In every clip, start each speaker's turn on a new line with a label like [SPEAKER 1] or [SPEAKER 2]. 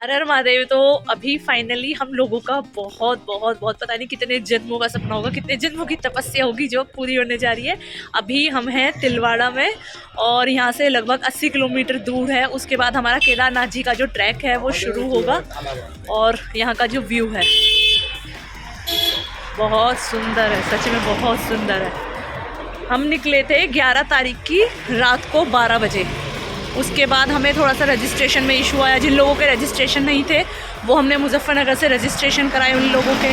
[SPEAKER 1] हर हर महादेव। तो अभी फाइनली हम लोगों का बहुत बहुत बहुत पता नहीं कितने जन्मों का सपना होगा, कितने जन्मों की तपस्या होगी जो पूरी होने जा रही है। अभी हम हैं तिलवाड़ा में और यहाँ से लगभग 80 किलोमीटर दूर है। उसके बाद हमारा केदारनाथ जी का जो ट्रैक है वो शुरू होगा और यहाँ का जो व्यू है बहुत सुंदर है, सच में बहुत सुंदर है। हम निकले थे 11 तारीख की रात को 12 बजे। उसके बाद हमें थोड़ा सा रजिस्ट्रेशन में इशू आया। जिन लोगों के रजिस्ट्रेशन नहीं थे वो हमने मुजफ्फरनगर से रजिस्ट्रेशन कराए उन लोगों के।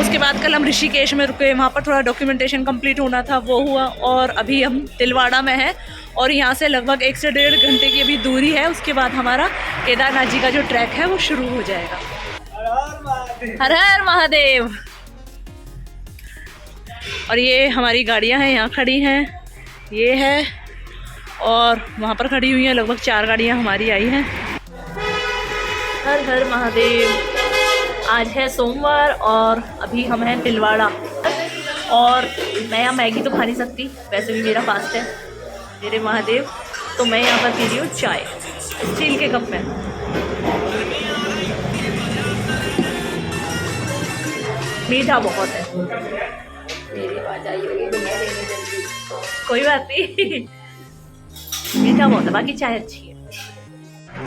[SPEAKER 1] उसके बाद कल हम ऋषिकेश में रुके, वहाँ पर थोड़ा डॉक्यूमेंटेशन कंप्लीट होना था, वो हुआ। और अभी हम तिलवाड़ा में हैं और यहाँ से लगभग 1 से 1.5 घंटे की अभी दूरी है। उसके बाद हमारा केदारनाथ जी का जो ट्रैक है वो शुरू हो जाएगा। हर हर महादेव। और ये हमारी गाड़ियाँ हैं, यहाँ खड़ी हैं, ये है और वहाँ पर खड़ी हुई हैं। लगभग 4 गाड़ियाँ हमारी आई हैं। हर हर महादेव। आज है सोमवार और अभी हम हैं तिलवाड़ा। और मैं यहाँ मैगी तो खा नहीं सकती, वैसे भी मेरा फास्ट है, मेरे महादेव। तो मैं यहाँ पर पी रही हूँ चाय स्टील के कप में। मीठा बहुत है। मेरी आवाज़ आई होगी तो मैं लेने जल्दी, कोई बात नहीं। मीठा बहुत है, बाकी चाय अच्छी है।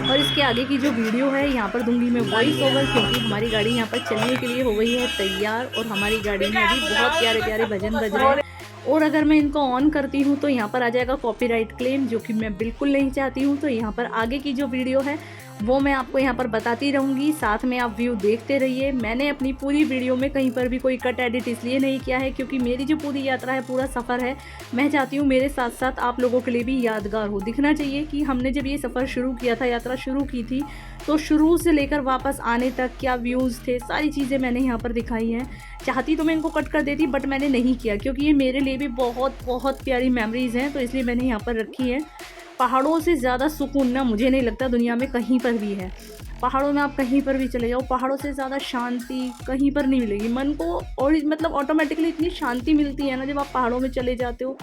[SPEAKER 1] और इसके आगे की जो वीडियो है यहाँ पर दूंगी मैं वॉइस ओवर, क्योंकि हमारी गाड़ी यहाँ पर चलने के लिए हो गई है तैयार। और हमारी गाड़ी में अभी बहुत प्यारे प्यारे भजन बज रहे हैं। और अगर मैं इनको ऑन करती हूँ तो यहाँ पर आ जाएगा कॉपीराइट क्लेम, जो कि मैं बिल्कुल नहीं चाहती हूँ। तो यहाँ पर आगे की जो वीडियो है वो मैं आपको यहाँ पर बताती रहूँगी, साथ में आप व्यू देखते रहिए। मैंने अपनी पूरी वीडियो में कहीं पर भी कोई कट एडिट इसलिए नहीं किया है क्योंकि मेरी जो पूरी यात्रा है, पूरा सफ़र है, मैं चाहती हूँ मेरे साथ साथ आप लोगों के लिए भी यादगार हो। दिखना चाहिए कि हमने जब ये सफ़र शुरू किया था, यात्रा शुरू की थी, तो शुरू से लेकर वापस आने तक क्या व्यूज़ थे, सारी चीज़ें मैंने यहाँ पर दिखाई हैं। चाहती तो मैं इनको कट कर देती, बट मैंने नहीं किया क्योंकि ये मेरे लिए भी बहुत बहुत प्यारी मेमोरीज़ हैं, तो इसलिए मैंने यहाँ पर रखी है। पहाड़ों से ज़्यादा सुकून ना मुझे नहीं लगता दुनिया में कहीं पर भी है। पहाड़ों में आप कहीं पर भी चले जाओ, पहाड़ों से ज़्यादा शांति कहीं पर नहीं मिलेगी मन को। और मतलब ऑटोमेटिकली इतनी शांति मिलती है ना जब आप पहाड़ों में चले जाते हो।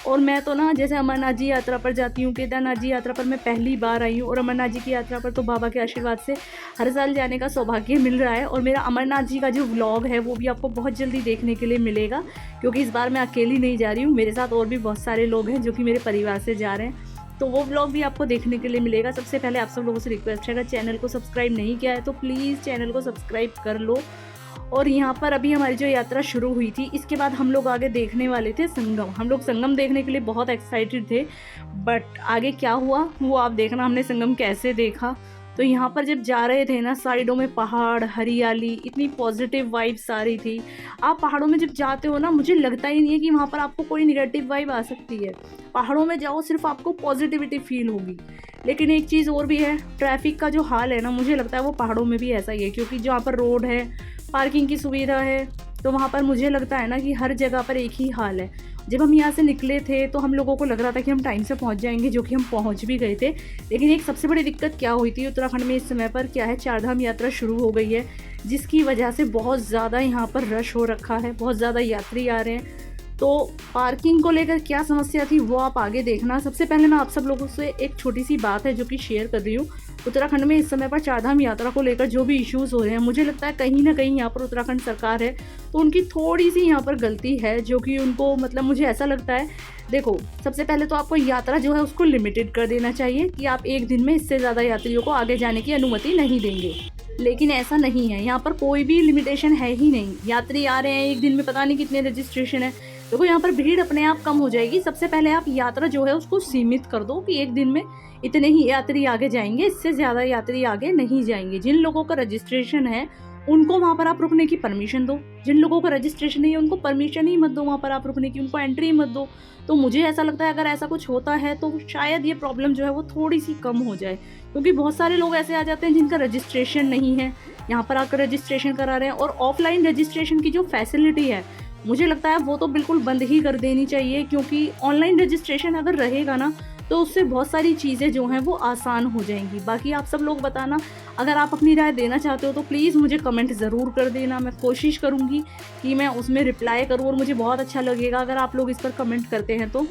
[SPEAKER 1] और मैं तो ना जैसे अमरनाथ जी यात्रा पर जाती हूँ, केदारनाथ जी यात्रा पर मैं पहली बार आई हूँ, और अमरनाथ जी की यात्रा पर तो बाबा के आशीर्वाद से हर साल जाने का सौभाग्य मिल रहा है। और मेरा अमरनाथ जी का जो व्लॉग है वो भी आपको बहुत जल्दी देखने के लिए मिलेगा, क्योंकि इस बार मैं अकेली नहीं जा रही हूँ, मेरे साथ और भी बहुत सारे लोग हैं जो कि मेरे परिवार से जा रहे हैं। तो वो व्लॉग भी आपको देखने के लिए मिलेगा। सबसे पहले आप सब लोगों से रिक्वेस्ट है, अगर चैनल को सब्सक्राइब नहीं किया है तो प्लीज़ चैनल को सब्सक्राइब कर लो। और यहाँ पर अभी हमारी जो यात्रा शुरू हुई थी, इसके बाद हम लोग आगे देखने वाले थे संगम। हम लोग संगम देखने के लिए बहुत एक्साइटेड थे, बट आगे क्या हुआ वो आप देखना, हमने संगम कैसे देखा। तो यहाँ पर जब जा रहे थे ना, साइडों में पहाड़, हरियाली, इतनी पॉजिटिव वाइब्स आ रही थी। आप पहाड़ों में जब जाते हो ना, मुझे लगता ही नहीं है कि वहाँ पर आपको कोई निगेटिव वाइब आ सकती है। पहाड़ों में जाओ, सिर्फ आपको पॉजिटिविटी फील होगी। लेकिन एक चीज़ और भी है, ट्रैफिक का जो हाल है ना, मुझे लगता है वो पहाड़ों में भी ऐसा ही है, क्योंकि जहाँ पर रोड है, पार्किंग की सुविधा है, तो वहाँ पर मुझे लगता है ना कि हर जगह पर एक ही हाल है। जब हम यहाँ से निकले थे तो हम लोगों को लग रहा था कि हम टाइम से पहुँच जाएंगे, जो कि हम पहुँच भी गए थे। लेकिन एक सबसे बड़ी दिक्कत क्या हुई थी उत्तराखंड में इस समय पर, क्या है, 4 धाम यात्रा शुरू हो गई है, जिसकी वजह से बहुत ज़्यादा यहाँ पर रश हो रखा है, बहुत ज़्यादा यात्री आ रहे हैं। तो पार्किंग को लेकर क्या समस्या थी वो आप आगे देखना। सबसे पहले मैं आप सब लोगों से एक छोटी सी बात है जो कि शेयर कर रही हूँ। उत्तराखंड में इस समय पर 4 धाम यात्रा को लेकर जो भी इश्यूज़ हो रहे हैं, मुझे लगता है कहीं ना कहीं यहाँ पर उत्तराखंड सरकार है तो उनकी थोड़ी सी यहाँ पर गलती है, जो कि उनको मतलब मुझे ऐसा लगता है। देखो, सबसे पहले तो आपको यात्रा जो है उसको लिमिटेड कर देना चाहिए कि आप एक दिन में इससे ज़्यादा यात्रियों को आगे जाने की अनुमति नहीं देंगे। लेकिन ऐसा नहीं है, यहाँ पर कोई भी लिमिटेशन है ही नहीं। यात्री आ रहे हैं, एक दिन में पता नहीं कितने रजिस्ट्रेशन है। देखो, यहाँ पर भीड़ अपने आप कम हो जाएगी। सबसे पहले आप यात्रा जो है उसको सीमित कर दो कि एक दिन में इतने ही यात्री आगे जाएंगे, इससे ज़्यादा यात्री आगे नहीं जाएंगे। जिन लोगों का रजिस्ट्रेशन है उनको वहाँ पर आप रुकने की परमिशन दो, जिन लोगों का रजिस्ट्रेशन नहीं है उनको परमिशन ही मत दो वहाँ पर आप रुकने की, उनको एंट्री मत दो। तो मुझे ऐसा लगता है अगर ऐसा कुछ होता है तो शायद ये प्रॉब्लम जो है वो थोड़ी सी कम हो जाए, क्योंकि बहुत सारे लोग ऐसे आ जाते हैं जिनका रजिस्ट्रेशन नहीं है, यहाँ पर आकर रजिस्ट्रेशन करा रहे हैं। और ऑफलाइन रजिस्ट्रेशन की जो फैसिलिटी है, मुझे लगता है वो तो बिल्कुल बंद ही कर देनी चाहिए, क्योंकि ऑनलाइन रजिस्ट्रेशन अगर रहेगा ना तो उससे बहुत सारी चीज़ें जो हैं वो आसान हो जाएंगी। बाकी आप सब लोग बताना, अगर आप अपनी राय देना चाहते हो तो प्लीज़ मुझे कमेंट ज़रूर कर देना। मैं कोशिश करूँगी कि मैं उसमें रिप्लाई करूँ, और मुझे बहुत अच्छा लगेगा अगर आप लोग इस पर कमेंट करते हैं तो।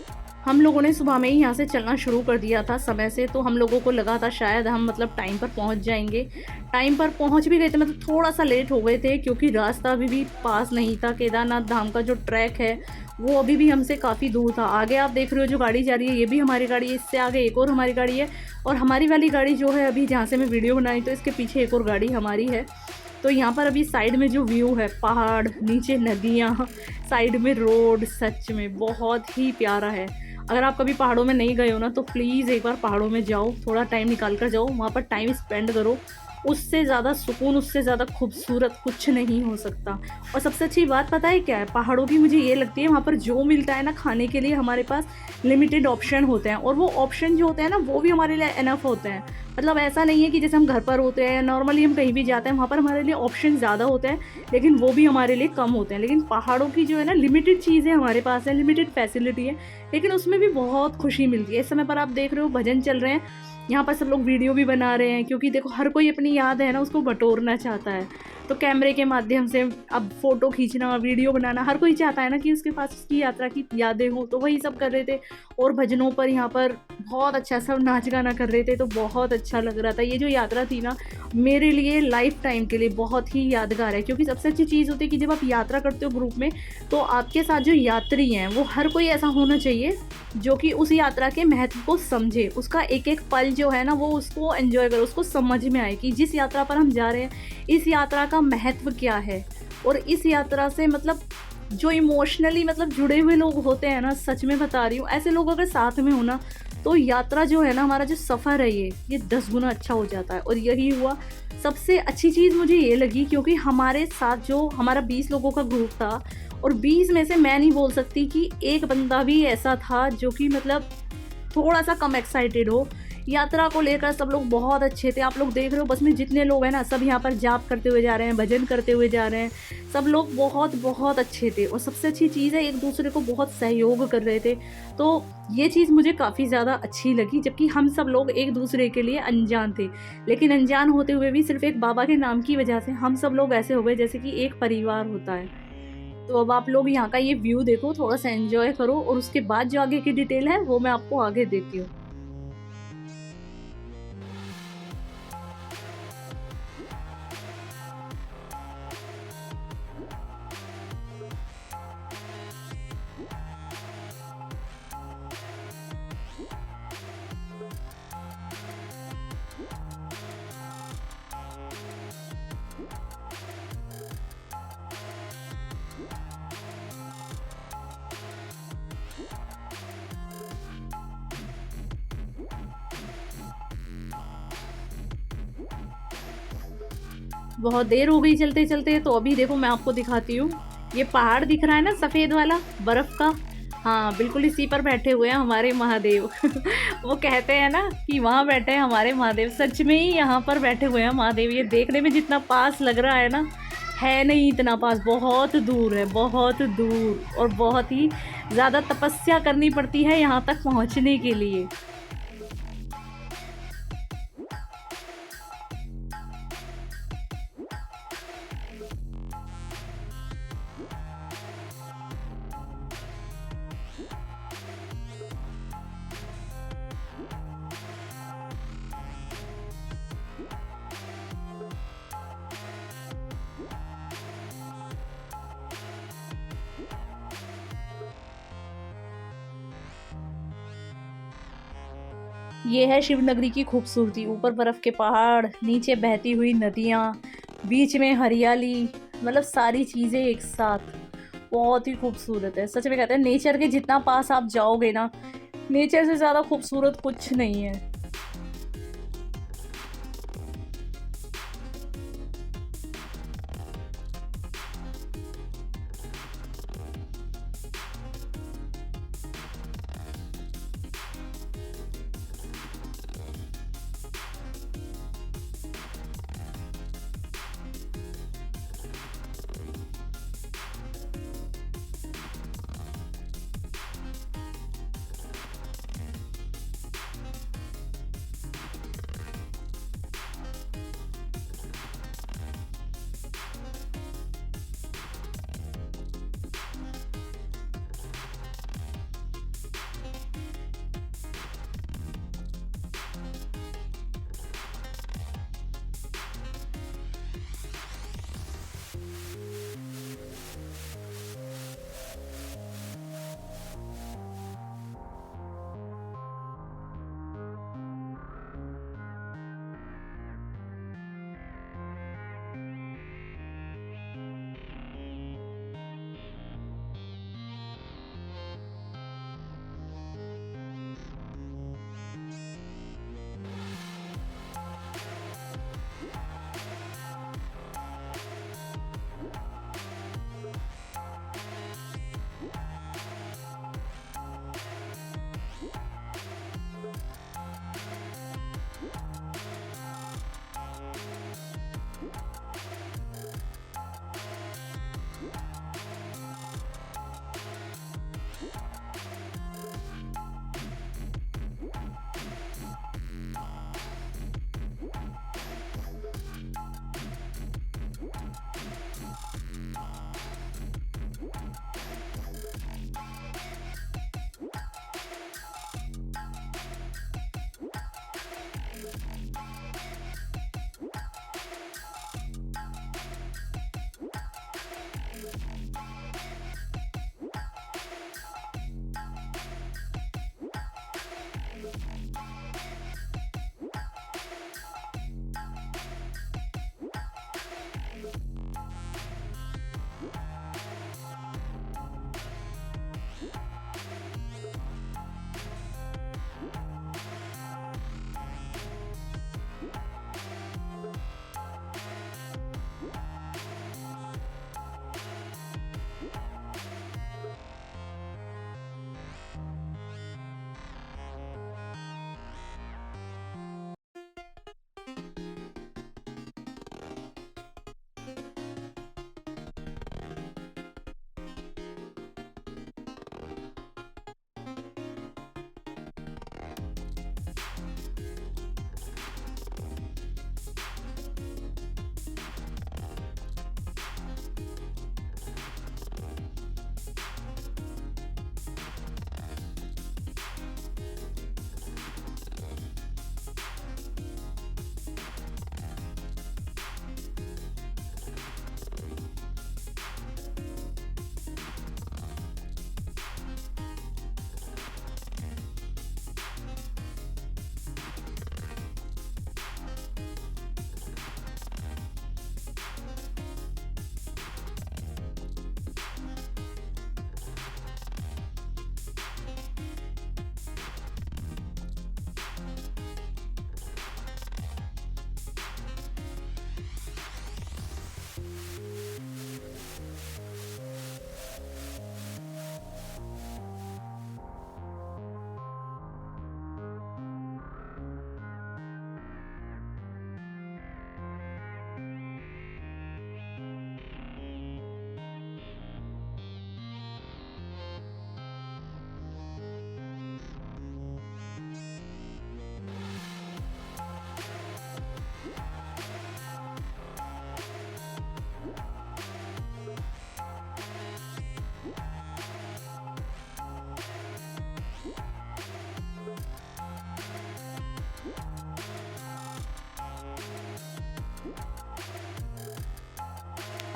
[SPEAKER 1] हम लोगों ने सुबह में ही यहाँ से चलना शुरू कर दिया था समय से, तो हम लोगों को लगा था शायद हम मतलब टाइम पर पहुँच जाएंगे। टाइम पर पहुँच भी गए थे, मतलब थोड़ा सा लेट हो गए थे क्योंकि रास्ता अभी भी पास नहीं था। केदारनाथ धाम का जो ट्रैक है वो अभी भी हमसे काफ़ी दूर था। आगे आप देख रहे हो जो गाड़ी जा रही है ये भी हमारी गाड़ी है, इससे आगे एक और हमारी गाड़ी है, और हमारी वाली गाड़ी जो है अभी जहाँ से मैं वीडियो बनाई तो इसके पीछे एक और गाड़ी हमारी है। तो यहाँ पर अभी साइड में जो व्यू है, पहाड़, नीचे नदियाँ, साइड में रोड, सच में बहुत ही प्यारा है। अगर आप कभी पहाड़ों में नहीं गए हो ना तो प्लीज़ एक बार पहाड़ों में जाओ, थोड़ा टाइम निकाल कर जाओ, वहाँ पर टाइम स्पेंड करो। उससे ज़्यादा सुकून, उससे ज़्यादा खूबसूरत कुछ नहीं हो सकता। और सबसे अच्छी बात पता है क्या है, पहाड़ों की मुझे ये लगती है वहाँ पर जो मिलता है ना खाने के लिए, हमारे पास लिमिटेड ऑप्शन होते हैं, और वो ऑप्शन जो होते हैं ना वो भी हमारे लिए इनफ होते हैं। मतलब ऐसा नहीं है कि जैसे हम घर पर होते हैं, नॉर्मली हम कहीं भी जाते हैं वहाँ पर हमारे लिए ऑप्शन ज़्यादा होते हैं लेकिन वो भी हमारे लिए कम होते हैं। लेकिन पहाड़ों की जो है ना लिमिटेड चीज़ें हमारे पास है, लिमिटेड फैसिलिटी है, लेकिन उसमें भी बहुत खुशी मिलती है। इस समय पर आप देख रहे हो भजन चल रहे हैं, यहाँ पर सब लोग वीडियो भी बना रहे हैं क्योंकि देखो हर कोई अपनी याद है ना उसको बटोरना चाहता है। तो कैमरे के माध्यम से अब फ़ोटो खींचना, वीडियो बनाना, हर कोई चाहता है ना कि उसके पास उसकी यात्रा की यादें हों, तो वही सब कर रहे थे। और भजनों पर यहाँ पर बहुत अच्छा सब नाच गाना कर रहे थे, तो बहुत अच्छा लग रहा था। ये जो यात्रा थी ना मेरे लिए लाइफ टाइम के लिए बहुत ही यादगार है, क्योंकि सबसे अच्छी चीज़ होती है कि जब आप यात्रा करते हो ग्रुप में तो आपके साथ जो यात्री हैं वो हर कोई ऐसा होना चाहिए जो कि उस यात्रा के महत्व को समझे, उसका एक एक पल जो है ना वो उसको एंजॉय करे, उसको समझ में आए कि जिस यात्रा पर हम जा रहे हैं इस यात्रा का महत्व क्या है। और इस यात्रा से मतलब जो इमोशनली मतलब जुड़े हुए लोग होते हैं ना, सच में बता रही हूँ, ऐसे लोग अगर साथ में हो ना तो यात्रा जो है ना, हमारा जो सफ़र है ये 10 गुना अच्छा हो जाता है। और यही हुआ। सबसे अच्छी चीज़ मुझे ये लगी क्योंकि हमारे साथ जो हमारा 20 लोगों का ग्रुप था, और 20 में से मैं नहीं बोल सकती कि एक बंदा भी ऐसा था जो कि मतलब थोड़ा सा कम एक्साइटेड हो। यात्रा को लेकर सब लोग बहुत अच्छे थे। आप लोग देख रहे हो बस में जितने लोग हैं ना सब यहाँ पर जाप करते हुए जा रहे हैं, भजन करते हुए जा रहे हैं, सब लोग बहुत बहुत अच्छे थे। और सबसे अच्छी चीज़ है एक दूसरे को बहुत सहयोग कर रहे थे, तो ये चीज़ मुझे काफ़ी ज़्यादा अच्छी लगी। जबकि हम सब लोग एक दूसरे के लिए अनजान थे, लेकिन अनजान होते हुए भी सिर्फ एक बाबा के नाम की वजह से हम सब लोग ऐसे हो गए जैसे कि एक परिवार होता है। तो अब आप लोग यहाँ का ये व्यू देखो, थोड़ा सा एंजॉय करो, और उसके बाद जो आगे की डिटेल है वो मैं आपको आगे देती हूँ। बहुत देर हो गई चलते चलते, तो अभी देखो मैं आपको दिखाती हूँ। ये पहाड़ दिख रहा है ना सफ़ेद वाला बर्फ़ का, हाँ बिल्कुल इसी पर बैठे हुए हैं हमारे महादेव। वो कहते हैं ना कि वहाँ बैठे हैं हमारे महादेव, सच में ही यहाँ पर बैठे हुए हैं महादेव। ये देखने में जितना पास लग रहा है ना, है नहीं इतना पास, बहुत दूर है, बहुत दूर, और बहुत ही ज़्यादा तपस्या करनी पड़ती है यहाँ तक पहुँचने के लिए। ये है शिवनगरी की खूबसूरती, ऊपर बर्फ़ के पहाड़, नीचे बहती हुई नदियाँ, बीच में हरियाली, मतलब सारी चीज़ें एक साथ, बहुत ही खूबसूरत है। सच में कहते हैं नेचर के जितना पास आप जाओगे ना, नेचर से ज़्यादा खूबसूरत कुछ नहीं है।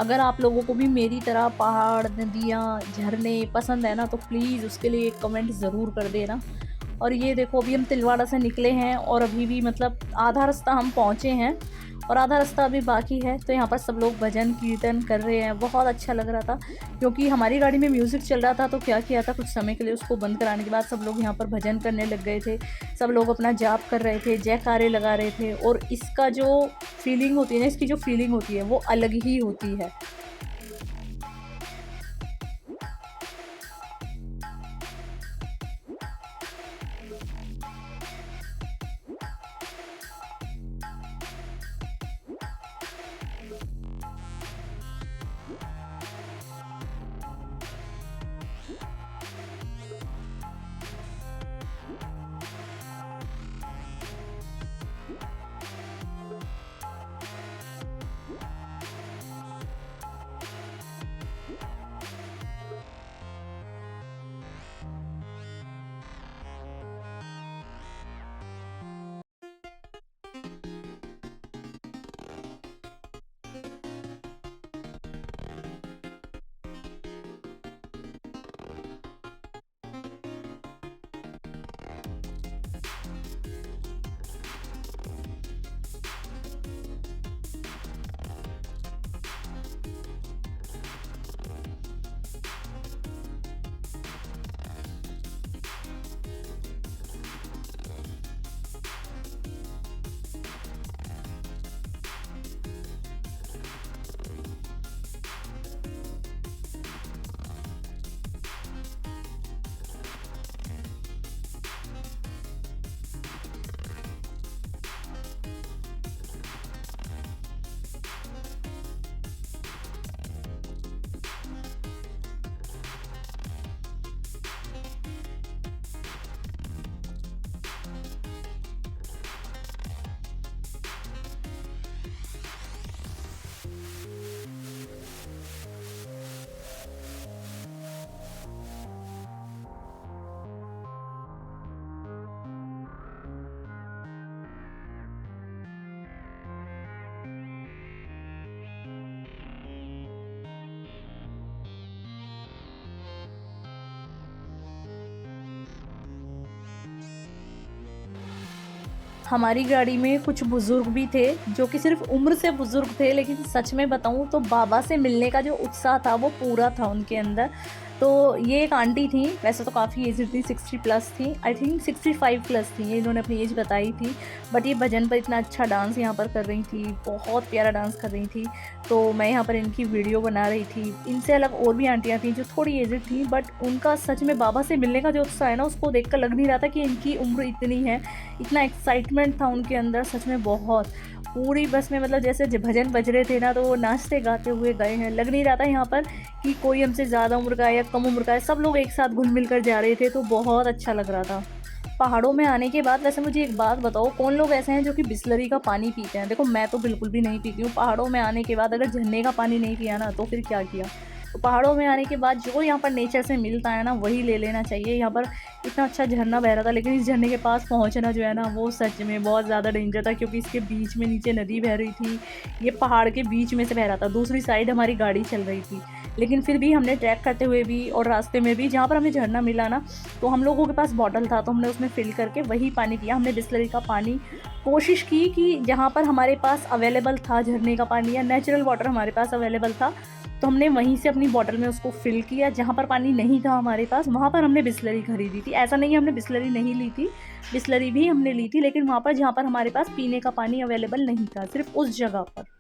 [SPEAKER 1] अगर आप लोगों को भी मेरी तरह पहाड़, नदियाँ, झरने पसंद है ना, तो प्लीज़ उसके लिए एक कमेंट ज़रूर कर देना। और ये देखो, अभी हम तिलवाड़ा से निकले हैं और अभी भी मतलब आधा रास्ता हम पहुँचे हैं और आधा रास्ता अभी बाकी है। तो यहाँ पर सब लोग भजन कीर्तन कर रहे हैं, बहुत अच्छा लग रहा था। क्योंकि हमारी गाड़ी में म्यूज़िक चल रहा था, तो क्या किया था, कुछ समय के लिए उसको बंद कराने के बाद सब लोग यहाँ पर भजन करने लग गए थे। सब लोग अपना जाप कर रहे थे, जयकारे लगा रहे थे और इसका जो फीलिंग होती है ना, इसकी जो फीलिंग होती है वो अलग ही होती है। हमारी गाड़ी में कुछ बुज़ुर्ग भी थे, जो कि सिर्फ़ उम्र से बुज़ुर्ग थे, लेकिन सच में बताऊँ तो बाबा से मिलने का जो उत्साह था वो पूरा था उनके अंदर। तो ये एक आंटी थी, वैसे तो काफ़ी एज्ड थी, 60 प्लस थी, आई थिंक 65 प्लस थी, ये इन्होंने अपनी एज बताई थी। बट ये भजन पर इतना अच्छा डांस यहाँ पर कर रही थी, बहुत प्यारा डांस कर रही थी। तो मैं यहाँ पर इनकी वीडियो बना रही थी। इनसे अलग और भी आंटियाँ थीं जो थोड़ी एज्ड थी, बट उनका सच में बाबा से मिलने का जो उत्साह है ना, उसको देखकर लग नहीं रहा था कि इनकी उम्र इतनी है। इतना एक्साइटमेंट था उनके अंदर, सच में बहुत। पूरी बस में मतलब जैसे भजन बज रहे थे ना, तो वो नाचते गाते हुए गए हैं। लग नहीं रहा था यहाँ पर कि कोई हमसे ज़्यादा उम्र का है या कम उम्र का है, सब लोग एक साथ घुल मिल कर जा रहे थे, तो बहुत अच्छा लग रहा था। पहाड़ों में आने के बाद वैसे मुझे एक बात बताओ, कौन लोग ऐसे हैं जो कि बिसलरी का पानी पीते हैं? देखो, मैं तो बिल्कुल भी नहीं पीती हूँ। पहाड़ों में आने के बाद अगर झरने का पानी नहीं पिया ना, तो फिर क्या किया? तो पहाड़ों में आने के बाद जो यहाँ पर नेचर से मिलता है ना, वही ले लेना चाहिए। यहाँ पर इतना अच्छा झरना बह रहा था, लेकिन इस झरने के पास पहुँचना जो है ना, वो सच में बहुत ज़्यादा डेंजर था, क्योंकि इसके बीच में नीचे नदी बह रही थी। ये पहाड़ के बीच में से बह रहा था, दूसरी साइड हमारी गाड़ी चल रही थी। लेकिन फिर भी हमने ट्रैक करते हुए भी और रास्ते में भी जहाँ पर हमें झरना मिला ना, तो हम लोगों के पास बॉटल था, तो हमने उसमें फ़िल करके वही पानी पिया। हमने बिसलरी का पानी कोशिश की कि जहाँ पर हमारे पास अवेलेबल था झरने का पानी या नेचुरल वाटर हमारे पास अवेलेबल था, तो हमने वहीं से अपनी बॉटल में उसको फ़िल किया। जहाँ पर पानी नहीं था हमारे पास, वहाँ पर हमने बिसलरी खरीदी थी। ऐसा नहीं है हमने बिसलरी नहीं ली थी, बिसलरी भी हमने ली थी, लेकिन वहाँ पर जहाँ पर हमारे पास पीने का पानी अवेलेबल नहीं था, सिर्फ़ उस जगह पर।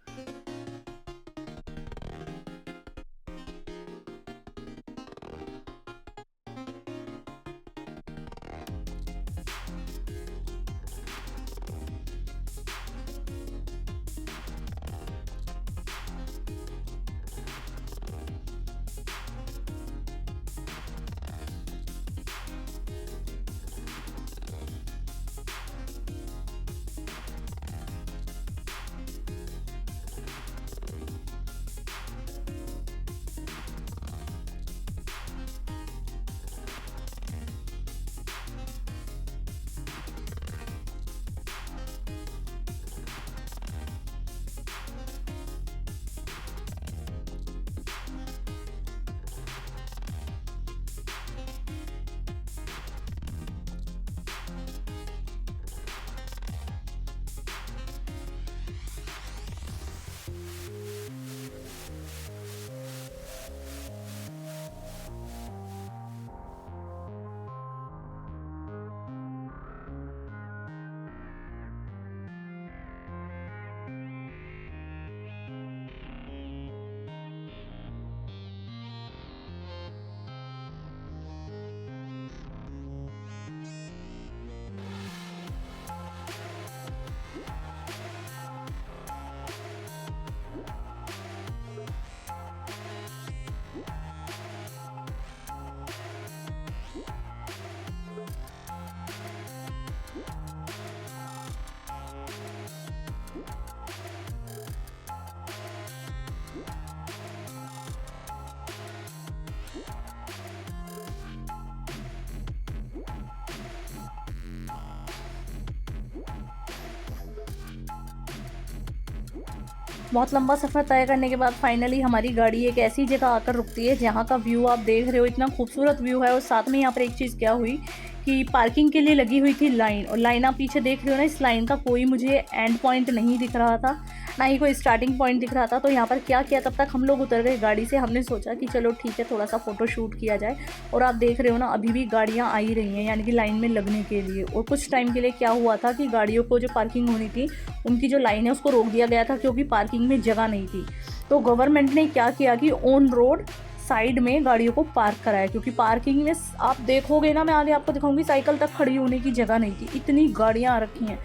[SPEAKER 1] बहुत लंबा सफ़र तय करने के बाद फाइनली हमारी गाड़ी एक ऐसी जगह आकर रुकती है जहाँ का व्यू आप देख रहे हो, इतना खूबसूरत व्यू है। और साथ में यहाँ पर एक चीज़ क्या हुई कि पार्किंग के लिए लगी हुई थी लाइन, और लाइन आप पीछे देख रहे हो ना, इस लाइन का कोई मुझे एंड पॉइंट नहीं दिख रहा था, ना ही कोई स्टार्टिंग पॉइंट दिख रहा था। तो यहाँ पर क्या किया, तब तक हम लोग उतर गए गाड़ी से। हमने सोचा कि चलो ठीक है, थोड़ा सा फ़ोटो शूट किया जाए। और आप देख रहे हो ना, अभी भी गाड़ियाँ आ ही रही हैं, यानी कि लाइन में लगने के लिए। और कुछ टाइम के लिए क्या हुआ था कि गाड़ियों को जो पार्किंग होनी थी, उनकी जो लाइन है उसको रोक दिया गया था, क्योंकि पार्किंग में जगह नहीं थी। तो गवर्नमेंट ने क्या किया कि ऑन रोड साइड में गाड़ियों को पार्क कराया, क्योंकि पार्किंग में आप देखोगे ना, मैं आगे आपको दिखाऊंगी, साइकिल तक खड़ी होने की जगह नहीं थी, इतनी गाड़ियाँ आ रखी हैं।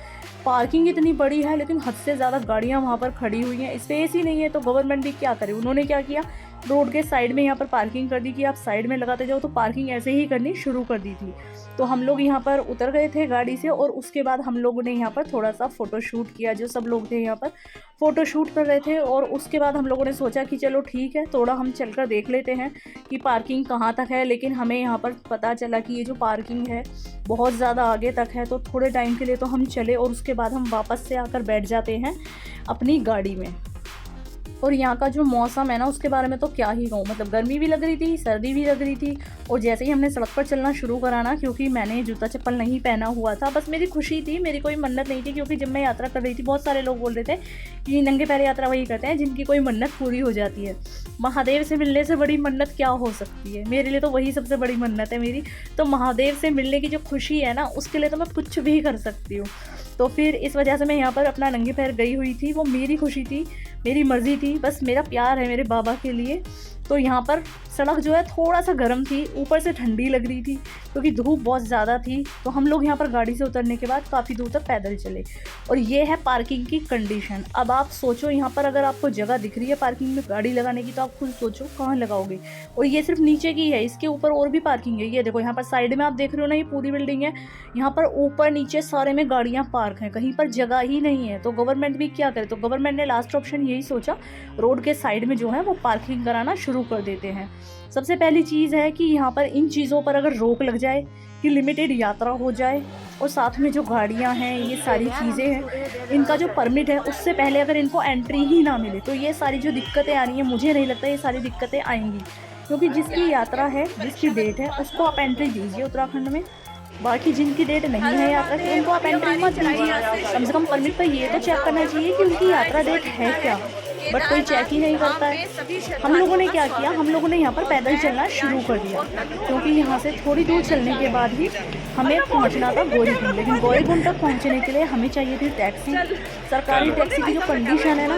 [SPEAKER 1] पार्किंग इतनी बड़ी है लेकिन हद से ज़्यादा गाड़ियाँ वहाँ पर खड़ी हुई हैं, स्पेस ही नहीं है। तो गवर्नमेंट भी क्या करे, उन्होंने क्या किया, रोड के साइड में यहाँ पर पार्किंग कर दी कि आप साइड में लगाते जाओ। तो पार्किंग ऐसे ही करनी शुरू कर दी थी। तो हम लोग यहाँ पर उतर गए थे गाड़ी से, और उसके बाद हम लोगों ने यहाँ पर थोड़ा सा फ़ोटो शूट किया। जो सब लोग थे यहाँ पर फ़ोटो शूट कर रहे थे। और उसके बाद हम लोगों ने सोचा कि चलो ठीक है, थोड़ा हम चलकर देख लेते हैं कि पार्किंग कहाँ तक है। लेकिन हमें यहाँ पर पता चला कि ये जो पार्किंग है बहुत ज़्यादा आगे तक है। तो थोड़े टाइम के लिए तो हम चले, और उसके बाद हम वापस से आकर बैठ जाते हैं अपनी गाड़ी में। और यहाँ का जो मौसम है ना, उसके बारे में तो क्या ही कहूँ, मतलब गर्मी भी लग रही थी, सर्दी भी लग रही थी। और जैसे ही हमने सड़क पर चलना शुरू करा ना, क्योंकि मैंने जूता चप्पल नहीं पहना हुआ था, बस मेरी खुशी थी, मेरी कोई मन्नत नहीं थी। क्योंकि जब मैं यात्रा कर रही थी, बहुत सारे लोग बोल रहे थे कि नंगे पैर यात्रा वही करते हैं जिनकी कोई मन्नत पूरी हो जाती है। महादेव से मिलने से बड़ी मन्नत क्या हो सकती है, मेरे लिए तो वही सबसे बड़ी मन्नत है मेरी। तो महादेव से मिलने की जो खुशी है ना, उसके लिए तो मैं कुछ भी कर सकती हूँ। तो फिर इस वजह से मैं यहाँ पर अपना नंगे पैर गई हुई थी। वो मेरी खुशी थी, मेरी मर्ज़ी थी, बस मेरा प्यार है मेरे बाबा के लिए। तो यहाँ पर सड़क जो है थोड़ा सा गर्म थी, ऊपर से ठंडी लग रही थी, क्योंकि धूप बहुत ज़्यादा थी। तो हम लोग यहाँ पर गाड़ी से उतरने के बाद काफ़ी दूर तक पैदल चले। और ये है पार्किंग की कंडीशन। अब आप सोचो, यहाँ पर अगर आपको जगह दिख रही है पार्किंग में गाड़ी लगाने की, तो आप खुद सोचो कहाँ लगाओगे। और ये सिर्फ नीचे की है, इसके ऊपर और भी पार्किंग है। ये देखो, यहाँ पर साइड में आप देख रहे हो ना, ये पूरी बिल्डिंग है, यहाँ पर ऊपर नीचे सारे में गाड़ियाँ पार्क हैं, कहीं पर जगह ही नहीं है। तो गवर्नमेंट भी क्या करे, तो गवर्नमेंट ने लास्ट ऑप्शन यही सोचा, रोड के साइड में जो है वो पार्किंग कराना शुरू कर देते हैं। सबसे पहली चीज़ है कि यहाँ पर इन चीज़ों पर अगर रोक लग जाए कि लिमिटेड यात्रा हो जाए, और साथ में जो गाड़ियाँ हैं, ये सारी चीज़ें हैं, इनका जो परमिट है उससे पहले अगर इनको एंट्री ही ना मिले, तो ये सारी जो दिक्कतें आ रही हैं, मुझे नहीं लगता ये सारी दिक्कतें आएंगी। क्योंकि जिसकी यात्रा है, जिसकी डेट है, उसको आप एंट्री दीजिए उत्तराखंड में। बाकी जिनकी डेट नहीं है यात्रा की, उनको आप एंट्री मत दीजिए। कम से कम परमिट पर ये तो चेक करना चाहिए कि उनकी यात्रा डेट है क्या, बट कोई चेक ही नहीं करता है। हम लोगों ने क्या किया, हम लोगों ने यहाँ पर पैदल चलना शुरू कर दिया, क्योंकि यहाँ से थोड़ी दूर चलने के बाद ही हमें पहुँचना था गौरीकुंड। लेकिन गौरीकुंड तक पहुँचने के लिए हमें चाहिए थी टैक्सी। सरकारी टैक्सी की जो कंडीशन है ना,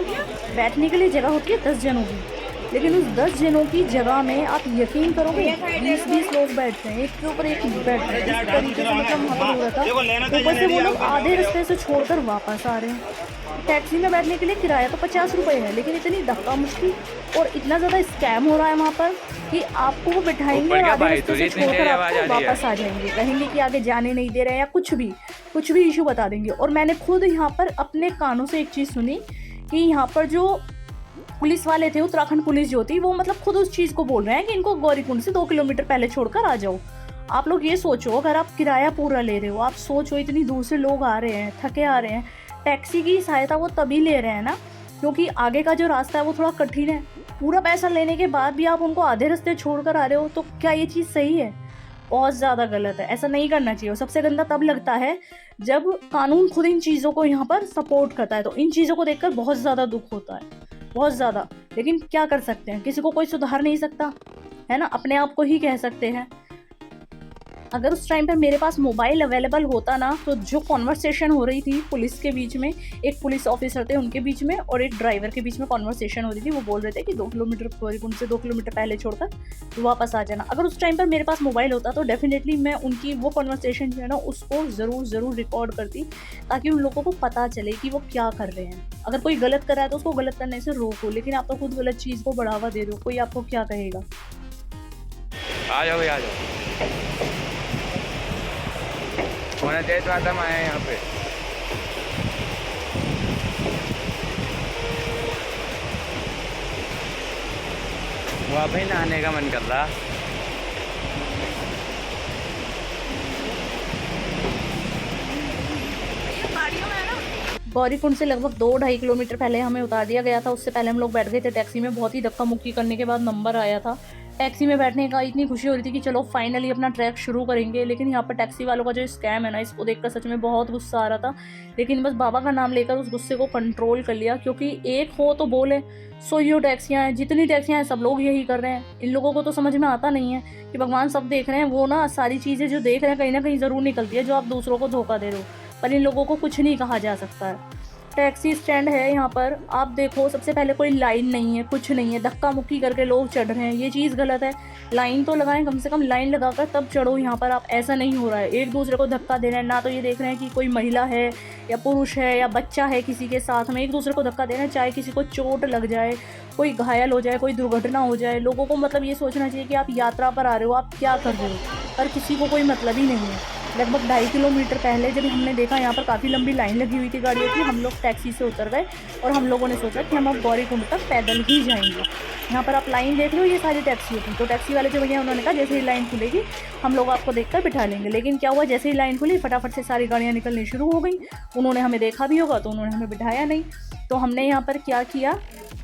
[SPEAKER 1] बैठने के लिए जगह होती है 10 जनों की, लेकिन उस 10 जनों की जगह में आप यकीन करोगे 20-20 लोग बैठते हैं, एक के ऊपर एक बैठ रहे हैं। इस तरीके से मतलब वहाँ पर हो रहा था। ऊपर से वो लोग आधे रास्ते से छोड़कर वापस आ रहे हैं। टैक्सी में बैठने के लिए किराया तो 50 रुपये है, लेकिन इतनी धक्का मुश्किल और इतना ज़्यादा स्कैम हो रहा है वहाँ पर कि आपको वो बिठाएंगे और आधे रास्ते से छोड़कर आपको वापस आ जाएंगे, कहेंगे कि आगे जाने नहीं दे रहे हैं, या कुछ भी इशू बता देंगे। और मैंने खुद यहाँ पर अपने कानों से एक चीज़ सुनी कि यहाँ पर जो पुलिस वाले थे, उत्तराखंड पुलिस जो थी, वो मतलब खुद उस चीज़ को बोल रहे हैं कि इनको गौरीकुंड से 2 किलोमीटर पहले छोड़कर आ जाओ। आप लोग ये सोचो, अगर आप किराया पूरा ले रहे हो, आप सोचो इतनी दूर से लोग आ रहे हैं, थके आ रहे हैं, टैक्सी की सहायता वो तभी ले रहे हैं ना क्योंकि आगे का जो रास्ता है वो थोड़ा कठिन है। पूरा पैसा लेने के बाद भी आप उनको आधे रास्ते छोड़कर आ रहे हो, तो क्या ये चीज़ सही है? बहुत ज़्यादा गलत है, ऐसा नहीं करना चाहिए। और सबसे गंदा तब लगता है जब कानून खुद इन चीज़ों को यहाँ पर सपोर्ट करता है, तो इन चीज़ों को देखकर बहुत ज़्यादा दुख होता है, बहुत ज़्यादा। लेकिन क्या कर सकते हैं, किसी को कोई सुधार नहीं सकता है ना, अपने आप को ही कह सकते हैं। अगर उस टाइम पर मेरे पास मोबाइल अवेलेबल होता ना, तो जो कॉन्वर्सेशन हो रही थी पुलिस के बीच में, एक पुलिस ऑफिसर थे उनके बीच में और एक ड्राइवर के बीच में कॉन्वर्सेशन हो रही थी। वो बोल रहे थे कि 2 किलोमीटर गौरीकुंड से 2 किलोमीटर पहले छोड़कर वापस आ जाना। अगर उस टाइम पर मेरे पास मोबाइल होता तो डेफिनेटली मैं उनकी वो कॉन्वर्सेशन जो है ना उसको ज़रूर रिकॉर्ड करती, ताकि उन लोगों को पता चले कि वो क्या कर रहे हैं। अगर कोई गलत कर रहा है तो उसको गलत करने से रोको, लेकिन आप तो खुद गलत चीज़ को बढ़ावा दे रहे हो, कोई आपको क्या कहेगा।
[SPEAKER 2] आ जाओ आ जाओ, होना चाहिए तो आदम आया यहाँ पे। वहाँ पे नहाने का मन कर रहा।
[SPEAKER 1] गौरीकुंड से लगभग 2-2.5 किलोमीटर पहले हमें उतार दिया गया था। उससे पहले हम लोग बैठ गए थे टैक्सी में। बहुत ही धक्का मुक्की करने के बाद नंबर आया था टैक्सी में बैठने का। इतनी खुशी हो रही थी कि चलो फाइनली अपना ट्रैक शुरू करेंगे। लेकिन यहाँ पर टैक्सी वालों का जो स्कैम है ना, इसको देखकर सच में बहुत गुस्सा आ रहा था। लेकिन बस बाबा का नाम लेकर उस गुस्से को कंट्रोल कर लिया, क्योंकि एक हो तो बोले। सो ये टैक्सियाँ हैं, जितनी टैक्सियाँ हैं सब लोग यही कर रहे हैं। इन लोगों को तो समझ में आता नहीं है कि भगवान सब देख रहे हैं। वो ना सारी चीज़ें जो देख रहे हैं कहीं ना कहीं ज़रूर निकलती है जो आप दूसरों को धोखा दे रहे हो, पर इन लोगों को कुछ नहीं कहा जा सकता है। टैक्सी स्टैंड है यहाँ पर, आप देखो सबसे पहले कोई लाइन नहीं है, कुछ नहीं है, धक्का मुक्की करके लोग चढ़ रहे हैं। ये चीज़ गलत है। लाइन तो लगाएं, कम से कम लाइन लगाकर तब चढ़ो यहाँ पर। आप ऐसा नहीं हो रहा है, एक दूसरे को धक्का दे रहे हैं। ना तो ये देख रहे हैं कि कोई महिला है या पुरुष है या बच्चा है किसी के साथ में, एक दूसरे को धक्का दे रहे हैं। चाहे किसी को चोट लग जाए, कोई घायल हो जाए, कोई दुर्घटना हो जाए, लोगों को मतलब ये सोचना चाहिए कि आप यात्रा पर आ रहे हो, आप क्या कर रहे हो, पर किसी को कोई मतलब ही नहीं है। लगभग 2.5 किलोमीटर पहले जब हमने देखा यहाँ पर काफ़ी लंबी लाइन लगी हुई थी गाड़ियों की, हम लोग टैक्सी से उतर गए और हम लोगों ने सोचा कि हम अब गौरीकुंड तक पैदल ही जाएंगे। यहाँ पर आप लाइन देख लो, ये सारी टैक्सी थी। तो टैक्सी वाले जो भैया उन्होंने कहा जैसे ही लाइन खुलेगी हम लोग आपको देखकर बिठा लेंगे। लेकिन क्या हुआ, जैसे ही लाइन खुली फटाफट से सारी गाड़ियाँ निकलनी शुरू हो गई। उन्होंने हमें देखा भी होगा तो उन्होंने हमें बिठाया नहीं। तो हमने यहाँ पर क्या किया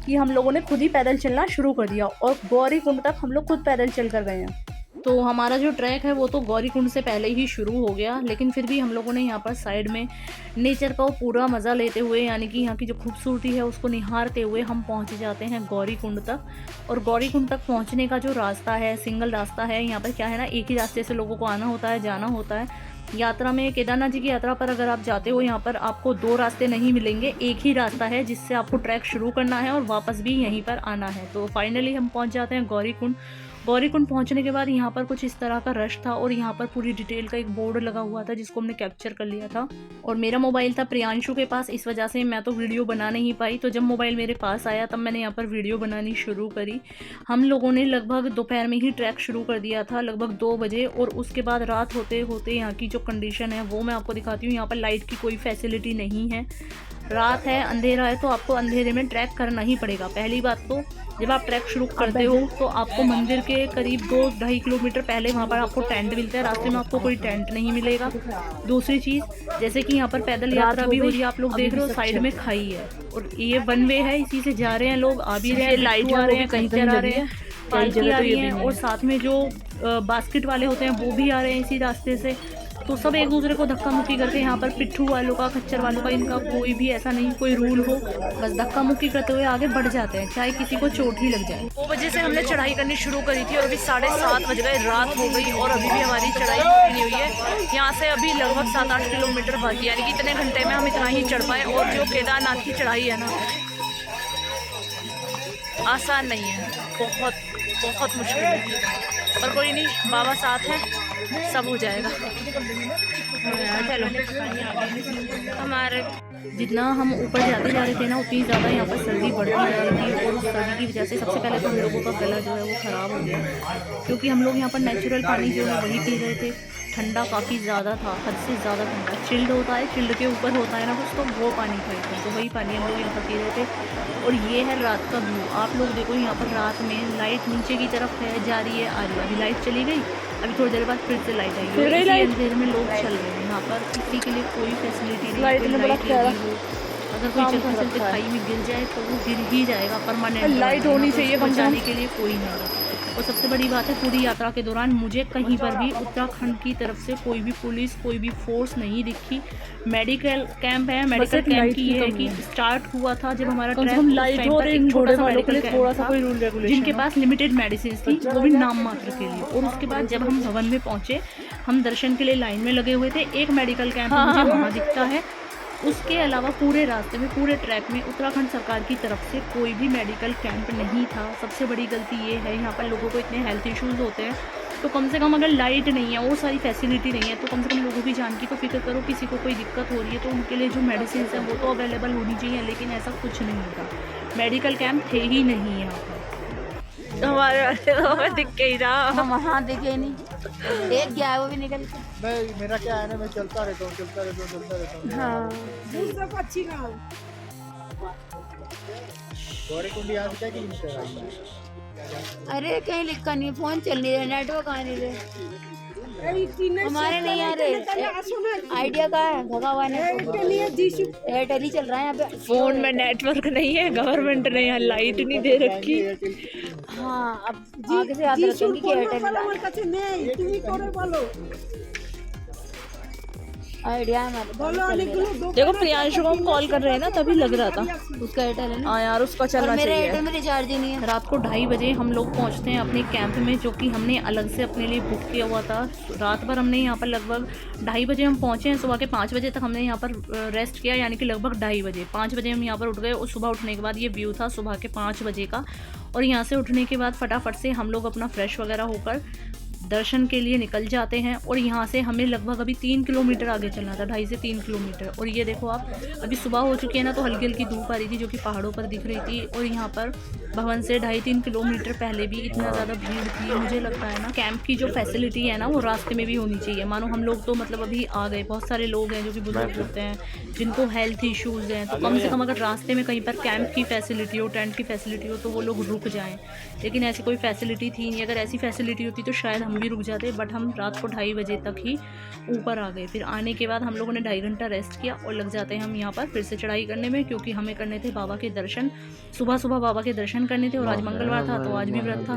[SPEAKER 1] कि हम लोगों ने खुद ही पैदल चलना शुरू कर दिया और गौरीकुंड तक हम लोग खुद पैदल चल कर गए हैं। तो हमारा जो ट्रैक है वो तो गौरीकुंड से पहले ही शुरू हो गया, लेकिन फिर भी हम लोगों ने यहाँ पर साइड में नेचर का पूरा मज़ा लेते हुए, यानी कि यहाँ की जो खूबसूरती है उसको निहारते हुए हम पहुँच जाते हैं गौरीकुंड तक। और गौरीकुंड तक पहुँचने का जो रास्ता है सिंगल रास्ता है। यहाँ पर क्या है ना, एक ही रास्ते से लोगों को आना होता है, जाना होता है। यात्रा में केदारनाथ जी की यात्रा पर अगर आप जाते हो यहाँ पर आपको 2 रास्ते नहीं मिलेंगे, एक ही रास्ता है जिससे आपको ट्रैक शुरू करना है और वापस भी यहीं पर आना है। तो फाइनली हम पहुँच जाते हैं गौरीकुंड। गौरीकुंड पहुंचने के बाद यहाँ पर कुछ इस तरह का रश था और यहाँ पर पूरी डिटेल का एक बोर्ड लगा हुआ था जिसको हमने कैप्चर कर लिया था। और मेरा मोबाइल था प्रियांशु के पास, इस वजह से मैं तो वीडियो बना नहीं पाई। तो जब मोबाइल मेरे पास आया तब मैंने यहाँ पर वीडियो बनानी शुरू करी। हम लोगों ने लगभग दोपहर में ही ट्रैक शुरू कर दिया था, लगभग 2 बजे। और उसके बाद रात होते होते यहाँ की जो कंडीशन है वो मैं आपको दिखाती हूँ। यहाँ पर लाइट की कोई फैसिलिटी नहीं है, रात है, अंधेरा है, तो आपको अंधेरे में ट्रैक करना ही पड़ेगा। पहली बात तो जब आप ट्रैक शुरू करते हो तो आपको मंदिर के करीब 2-2.5 किलोमीटर पहले वहाँ पर आपको टेंट मिलता है, रास्ते में आपको कोई टेंट नहीं मिलेगा। दूसरी चीज़, जैसे कि यहाँ पर पैदल यात्रा भी हो रही है, आप लोग देख रहे हो साइड में खाई है और ये 1 वे है, इसी से जा रहे हैं लोग, आ भी रहे हैं, लाइट आ रहे हैं, कहीं आ रहे हैं, पालकी आ रही है और साथ में जो बास्केट वाले होते हैं वो भी आ रहे हैं इसी रास्ते से। तो सब एक दूसरे को धक्का मुक्की करके यहाँ पर पिट्ठू वालों का, खच्चर वालों का, इनका कोई भी ऐसा नहीं कोई रूल हो, बस धक्का मुक्की करते हुए आगे बढ़ जाते हैं, चाहे किसी को चोट ही लग जाए। 2 बजे से हमने चढ़ाई करनी शुरू करी थी और अभी 7:30 बज गए, रात हो गई और अभी भी हमारी चढ़ाई पूरी नहीं हुई है। यहाँ से अभी लगभग 7-8 किलोमीटर बाकी, यानी कि इतने घंटे में हम इतना ही चढ़ पाए। और जो केदारनाथ की चढ़ाई है ना, आसान नहीं है, बहुत बहुत मुश्किल है, पर कोई नहीं, बाबा साथ है, सब हो जाएगा। चलो, हमारे जितना हम ऊपर जाते जा रहे थे ना उतनी ज़्यादा यहाँ पर सर्दी बढ़ती जा रही थी। और उस सर्दी की वजह से सबसे पहले तो हम लोगों का गला जो है वो ख़राब हो गया, क्योंकि हम लोग यहाँ पर नेचुरल पानी जो है वही पी रहे थे। ठंडा काफ़ी ज़्यादा था, हद से ज़्यादा ठंडा। चिल्ड होता है, चिल्ड के ऊपर होता है ना कुछ, तो वो पानी खाए थे, तो वही पानी हम लोग यहाँ पर पी रहे थे। और ये है रात का व्यू, आप लोग देखो यहाँ पर रात में लाइट नीचे की तरफ है, जा रही है, आ रही है। अभी लाइट चली गई, अभी थोड़ी देर बाद फिर से लाइट आएगी। अंधेरे में लोग चल रहे हैं, यहाँ पर किसी के लिए कोई फैसिलिटी नहीं, लाइट लगी हो। अगर कोई चलते चलते खाई में गिर जाए तो वो गिर ही जाएगा, परमानेंट लाइट होनी चाहिए बचाने के लिए कोई नहीं। और सबसे बड़ी बात है, पूरी यात्रा के दौरान मुझे कहीं पर भी उत्तराखंड की तरफ से कोई भी पुलिस, कोई भी फोर्स नहीं दिखी। मेडिकल कैंप है, मेडिकल कैंप की ये है कि स्टार्ट हुआ था जब हमारा ट्रैक, जिनके पास लिमिटेड मेडिसिन थी, वो भी नाम मात्र के लिए। और उसके बाद जब हम भवन में पहुंचे, हम दर्शन के लिए लाइन में लगे हुए थे। एक मेडिकल कैंप मुझे वहाँ दिखता है, उसके अलावा पूरे रास्ते में, पूरे ट्रैक में उत्तराखंड सरकार की तरफ से कोई भी मेडिकल कैंप नहीं था। सबसे बड़ी गलती ये है, यहाँ पर लोगों को इतने हेल्थ इश्यूज़ होते हैं, तो कम से कम अगर लाइट नहीं है, वो सारी फैसिलिटी नहीं है, तो कम से कम लोगों की जान की तो फिक्र करो। किसी को कोई दिक्कत हो रही है तो उनके लिए जो मेडिसिन है वो तो अवेलेबल होनी चाहिए, लेकिन ऐसा कुछ नहीं होता। मेडिकल कैंप थे ही नहीं यहाँ पर। हमारे वाले दिखे ही रहा,
[SPEAKER 3] हम वहाँ दिखे नहीं, एक गया वो भी निकल के।
[SPEAKER 4] मैं, मेरा क्या है ना, मैं चलता रहता हूँ।
[SPEAKER 3] हाँ,
[SPEAKER 4] अच्छी गौरीकुंड यहाँ से क्या किलोमीटर है?
[SPEAKER 3] अरे कहीं लिखा नहीं, फोन चल नहीं रहा, नेटवर्क आ नहीं रहे। हमारे नहीं आ रहे। आइडिया का है, भगा हुआ है। एयरटेल ही चल रहा है यहाँ पे।
[SPEAKER 1] फोन में नेटवर्क नहीं है, गवर्नमेंट ने यहाँ लाइट नहीं दे रखी।
[SPEAKER 3] हाँ, अब आगे से याद रखेंगे कि एयरटेल आइडिया है हमारे।
[SPEAKER 1] देखो प्रियांशु को हम कॉल कर रहे हैं ना, तभी लग रहा था।
[SPEAKER 3] उसका एयरटेल है ना।
[SPEAKER 1] हाँ यार, उसका
[SPEAKER 3] और
[SPEAKER 1] चलना
[SPEAKER 3] मेरे
[SPEAKER 1] चाहिए।
[SPEAKER 3] एयरटेल में रिचार्ज ही नहीं है।
[SPEAKER 1] रात को 2:30 बजे हम लोग पहुंचते हैं अपने कैंप में, जो कि हमने अलग से अपने लिए बुक किया हुआ था। रात भर हमने यहाँ पर लगभग 2:30 बजे हम पहुंचे हैं। सुबह के 5 बजे तक हमने यहाँ पर रेस्ट किया, यानी कि लगभग 2:30 बजे। 5 बजे हम यहाँ पर उठ गए और सुबह उठने के बाद ये व्यू था सुबह के 5 बजे का। और यहाँ से उठने के बाद फटाफट से हम लोग अपना फ्रेश वगैरह होकर दर्शन के लिए निकल जाते हैं। और यहाँ से हमें लगभग अभी 3 किलोमीटर आगे चलना था, 2.5 से 3 किलोमीटर। और ये देखो आप, अभी सुबह हो चुकी है ना, तो हल्की हल्की धूप आ रही थी जो कि पहाड़ों पर दिख रही थी। और यहाँ पर भवन से 2.5-3 किलोमीटर पहले भी इतना ज़्यादा भीड़ थी। मुझे लगता है ना, कैंप की जो फैसिलिटी है ना, वो रास्ते में भी होनी चाहिए। मानो हम लोग तो मतलब अभी आ गए, बहुत सारे लोग हैं जो कि बुजुर्ग होते हैं, जिनको हेल्थ इश्यूज़ हैं, तो कम से कम अगर रास्ते में कहीं पर कैंप की फैसिलिटी हो, टेंट की फैसिलिटी हो, तो वो लोग रुक जाएँ। लेकिन ऐसी कोई फैसिलिटी थी नहीं। अगर ऐसी फैसिलिटी होती तो शायद हम भी रुक जाते, बट हम रात को 2:30 बजे तक ही ऊपर आ गए। फिर आने के बाद हम लोगों ने 2.5 घंटा रेस्ट किया और लग जाते हैं हम यहाँ पर फिर से चढ़ाई करने में, क्योंकि हमें करने थे बाबा के दर्शन। सुबह सुबह बाबा के दर्शन करने थे और आज मंगलवार था तो आज भी व्रत था,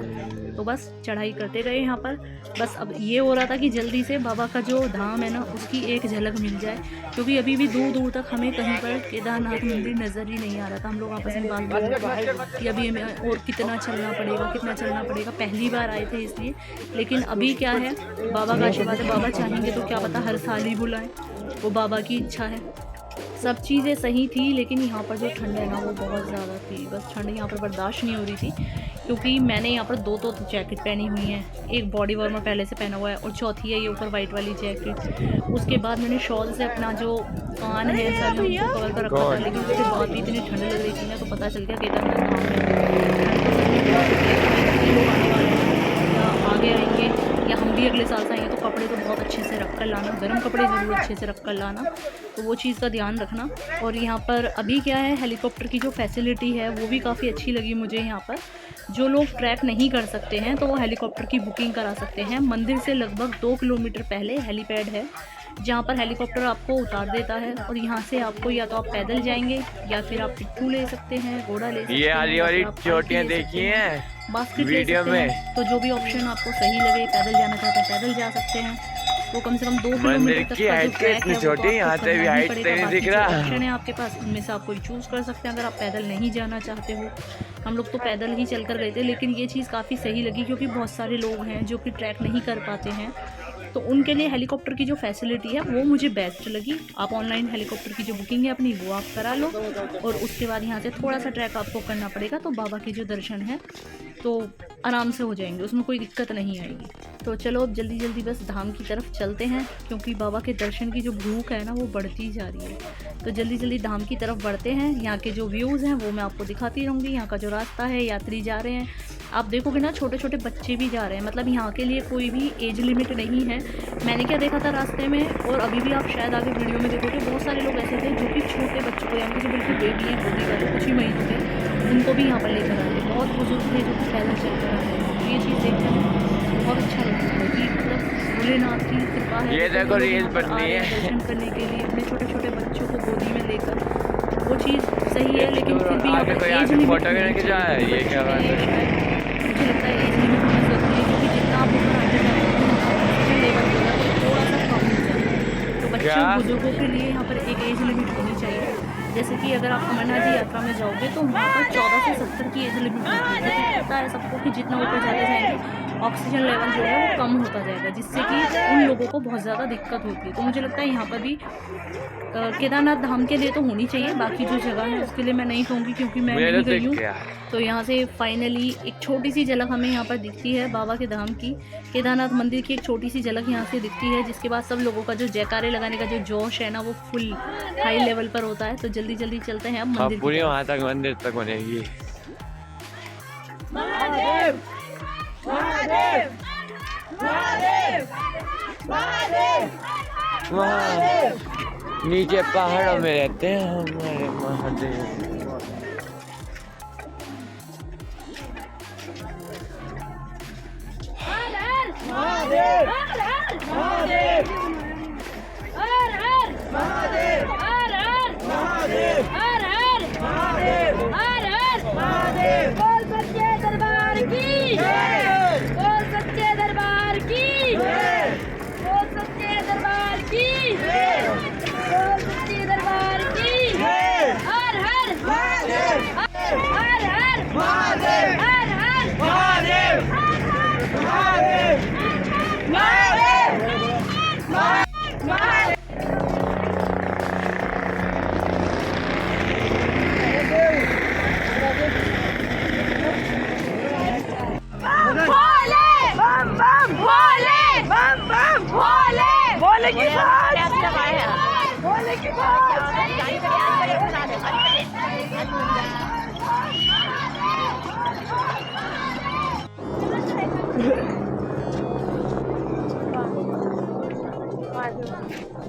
[SPEAKER 1] तो बस चढ़ाई करते गए यहाँ पर। बस अब ये हो रहा था कि जल्दी से बाबा का जो धाम है ना, उसकी एक झलक मिल जाए, क्योंकि अभी भी दूर दूर तक हमें कहीं पर केदारनाथ मंदिर नज़र ही नहीं आ रहा था। हम लोग आपस में बात कर कि अभी हमें और कितना चलना पड़ेगा, कितना चलना पड़ेगा। पहली बार आए थे इसलिए। लेकिन अभी क्या है, बाबा का आशीर्वाद है। बाबा चाहेंगे तो क्या पता हर साल ही बुलाएं, वो बाबा की इच्छा है। सब चीज़ें सही थी, लेकिन यहाँ पर जो ठंड है ना, वो बहुत ज़्यादा थी। बस ठंड यहाँ पर बर्दाश्त नहीं हो रही थी, क्योंकि मैंने यहाँ पर 2 जैकेट पहनी हुई हैं। एक बॉडी वार्मर पहले से पहना हुआ है और चौथी है ये ऊपर वाइट वाली जैकेट। उसके बाद मैंने शॉल से अपना जो कान है सर उसको कवर कर रखा था, लेकिन उसके बाद भी इतनी ठंड लग रही थी ना, तो पता चल गया केदारनाथ धाम में आगे आएंगे या हम भी अगले साल से आएंगे, तो कपड़े तो बहुत अच्छे से रख कर लाना, गर्म कपड़े ज़रूर अच्छे से रख कर लाना, तो वो चीज़ का ध्यान रखना। और यहाँ पर अभी क्या है, हेलीकॉप्टर की जो फैसिलिटी है वो भी काफ़ी अच्छी लगी मुझे। यहाँ पर जो लोग ट्रैक नहीं कर सकते हैं तो वो हेलीकॉप्टर की बुकिंग करा सकते हैं। मंदिर से लगभग 2 किलोमीटर पहले हेलीपैड है, जहाँ पर हेलीकॉप्टर आपको उतार देता है। और यहाँ से आपको या तो आप पैदल जाएंगे या फिर आप पिट्ठू ले सकते हैं, घोड़ा ले सकते हैं।
[SPEAKER 2] ये हरी वाली चोटियाँ देखी हैं
[SPEAKER 1] बास्केट
[SPEAKER 2] वीडियो में,
[SPEAKER 1] तो जो भी ऑप्शन आपको सही लगे, पैदल जाना चाहते हैं पैदल जा सकते हैं। तो कम से कम 2 किलोमीटर
[SPEAKER 2] मंदिर
[SPEAKER 1] तक
[SPEAKER 2] की
[SPEAKER 1] का जो
[SPEAKER 2] हाइट
[SPEAKER 1] ट्रैक
[SPEAKER 2] इतनी
[SPEAKER 1] है, वो
[SPEAKER 2] छोटी,
[SPEAKER 1] तो
[SPEAKER 2] यहाँ
[SPEAKER 1] आपको
[SPEAKER 2] से भी
[SPEAKER 1] करना ही
[SPEAKER 2] हाइट
[SPEAKER 1] पड़ेगा।
[SPEAKER 2] नहीं
[SPEAKER 1] बाकी
[SPEAKER 2] दिख
[SPEAKER 1] जो
[SPEAKER 2] रहा।
[SPEAKER 1] ऑप्शन है आपके पास, उनमें से आप कोई चूज़ कर सकते हैं अगर आप पैदल नहीं जाना चाहते हो। हम लोग तो पैदल ही चल कर गए थे, लेकिन ये चीज़ काफ़ी सही लगी, क्योंकि बहुत सारे लोग हैं जो कि ट्रैक नहीं कर पाते हैं, तो उनके लिए हेलीकॉप्टर की जो फैसिलिटी है वो मुझे बेस्ट लगी। आप ऑनलाइन हेलीकॉप्टर की जो बुकिंग है अपनी, वो आप करा लो, और उसके बाद यहाँ से थोड़ा सा ट्रैक आपको करना पड़ेगा, तो बाबा के जो दर्शन है तो आराम से हो जाएंगे, उसमें कोई दिक्कत नहीं आएगी। तो चलो अब जल्दी जल्दी बस धाम की तरफ चलते हैं, क्योंकि बाबा के दर्शन की जो भूख है ना, वो बढ़ती जा रही है। तो जल्दी जल्दी धाम की तरफ बढ़ते हैं। यहाँ के जो व्यूज़ हैं वो मैं आपको दिखाती रहूँगी। यहाँ का जो रास्ता है, यात्री जा रहे हैं, आप देखोगे ना, छोटे छोटे बच्चे भी जा रहे हैं। मतलब यहाँ के लिए कोई भी एज लिमिट नहीं है। मैंने क्या देखा था रास्ते में, और अभी भी आप शायद आगे वीडियो में देखोगे, बहुत सारे लोग ऐसे थे जो कि छोटे बच्चों को, यानी कि जो बिल्कुल बेबी हैं, गोदी वाले कुछ ही महीने थे, उनको भी यहाँ पर लेकर आए। बहुत बुजुर्ग थे जो कि पैदल चल कर आए। तो ये चीज़ देखकर बहुत अच्छा लगता है कि मतलब भोलेनाथ की कृपा है।
[SPEAKER 2] ये देखो रील बननी है
[SPEAKER 1] दर्शन करने के लिए अपने छोटे छोटे बच्चों को गोदी में लेकर, वो चीज़ सही है। लेकिन फिर भी यहाँ पर एज लिमिट
[SPEAKER 2] फोटो खींच रहा है, ये क्या बात है।
[SPEAKER 1] मुझे लगता है एज लिमिट होना ज़रूरी है, क्योंकि जितना आप ऊपर आते जाते हैं ऑक्सीजन लेवल जो है वो थोड़ा सा कम हो जाता है। तो बच्चों बुजुर्गों के लिए यहाँ पर एक एज लिमिट होनी चाहिए। जैसे कि अगर आप अमरनाथ की यात्रा में जाओगे तो वहाँ पर 14 से 70 की एज लिमिट होती है। पता है सबको कि जितना ऊपर जाते जाएंगे ऑक्सीजन लेवल जो है वो कम होता जाएगा, जिससे कि उन लोगों को बहुत ज़्यादा दिक्कत होती है। तो मुझे लगता है यहाँ पर भी केदारनाथ धाम के लिए तो होनी चाहिए, बाकी जो जगह है उसके लिए मैं नहीं कहूँगी, क्योंकि मैं नहीं गई हूँ। तो यहाँ से फाइनली एक छोटी सी झलक हमें यहाँ पर दिखती है बाबा के धाम की, केदारनाथ मंदिर की एक छोटी सी झलक यहाँ से दिखती है, जिसके बाद सब लोगों का जो जयकारे लगाने का जो जोश है ना, वो फुल हाई लेवल पर होता है। तो जल्दी जल्दी चलते हैं अब मंदिर
[SPEAKER 2] पूरी वहाँ तक मंदिर तक बनेगी।
[SPEAKER 1] महादेव महादेव महादेव महादेव
[SPEAKER 2] महादेव नीचे पहाड़ों में रहते हैं हमारे महादेव।
[SPEAKER 1] महादेव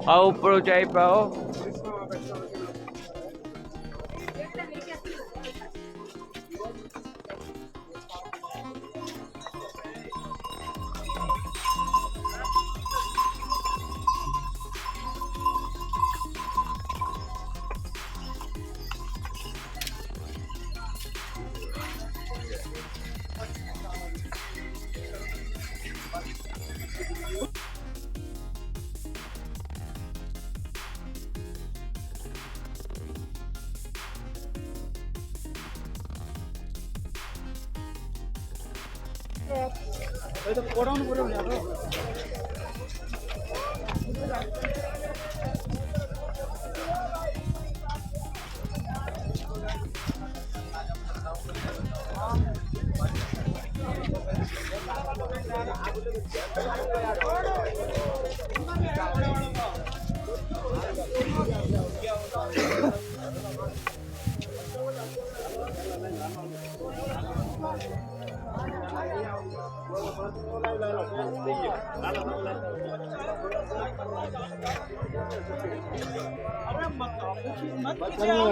[SPEAKER 2] आओ ऊपर ऊंचाई पे आओ।
[SPEAKER 4] तो कोडाउन बोलो ना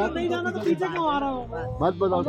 [SPEAKER 4] तो नहीं जाना तो पीछे क्यों आ रहा हो? मत बताओ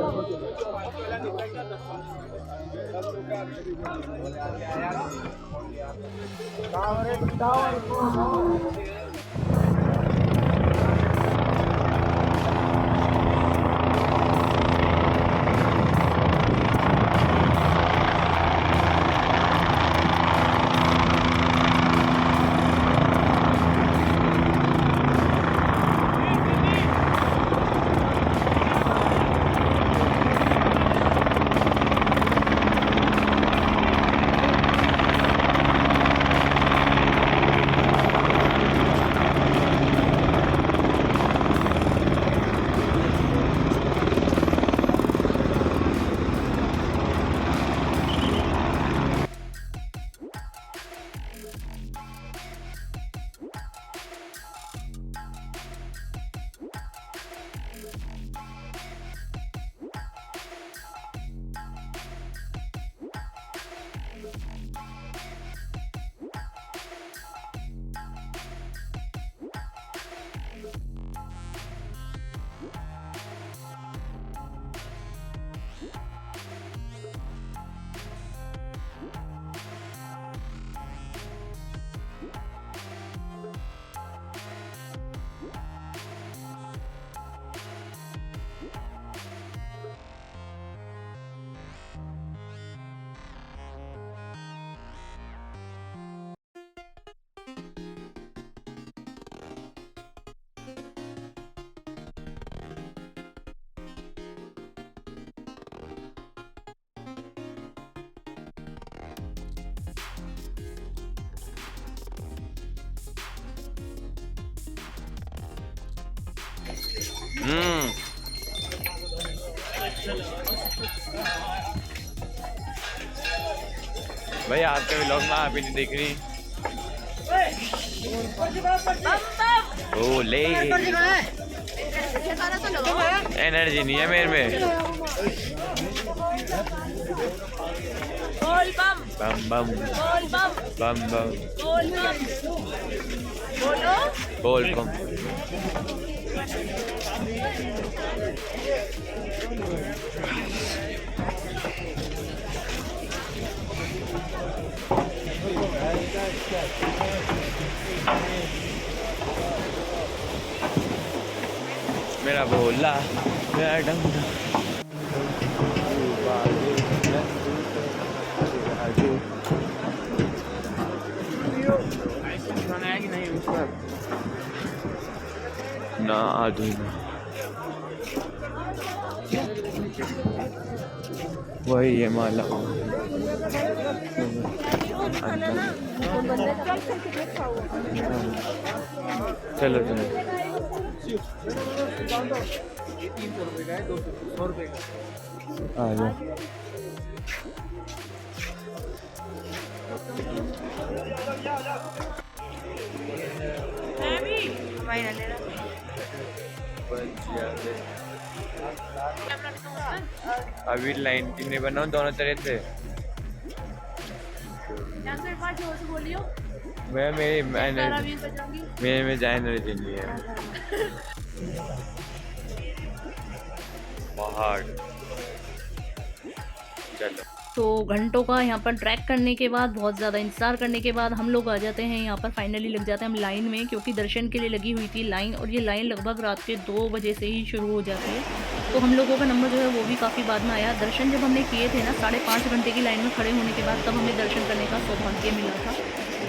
[SPEAKER 2] भाई आपके व्लॉग में आप ही नहीं देख रही। ओले एनर्जी नहीं है मेरे में।
[SPEAKER 1] बोल बम
[SPEAKER 2] बम बम
[SPEAKER 1] बोल बम
[SPEAKER 2] बम बम
[SPEAKER 1] बोल बम बोलो
[SPEAKER 2] बोल बम। मेरा भोला मेरा डंडा ना आधुना वही है माला। चलो चलो
[SPEAKER 4] ये 300 रुपए का है, 200 रुपए का।
[SPEAKER 2] आ जाओ। अभी लाइन की नहीं बनाओ दोनों तरह से।
[SPEAKER 1] बोलियो सारा भी सजाऊंगी।
[SPEAKER 2] में जाने नहीं है पहाड़। चलो
[SPEAKER 1] तो घंटों का यहाँ पर ट्रैक करने के बाद, बहुत ज़्यादा इंतज़ार करने के बाद हम लोग आ जाते हैं यहाँ पर, फाइनली लग जाते हैं हम लाइन में, क्योंकि दर्शन के लिए लगी हुई थी लाइन, और ये लाइन लगभग रात के 2 बजे से ही शुरू हो जाती है। तो हम लोगों का नंबर जो है वो भी काफ़ी बाद में आया। दर्शन जब हमने किए थे ना 5.5 घंटे की लाइन में खड़े होने के बाद, तब हमें दर्शन करने का सौभाग्य मिला था।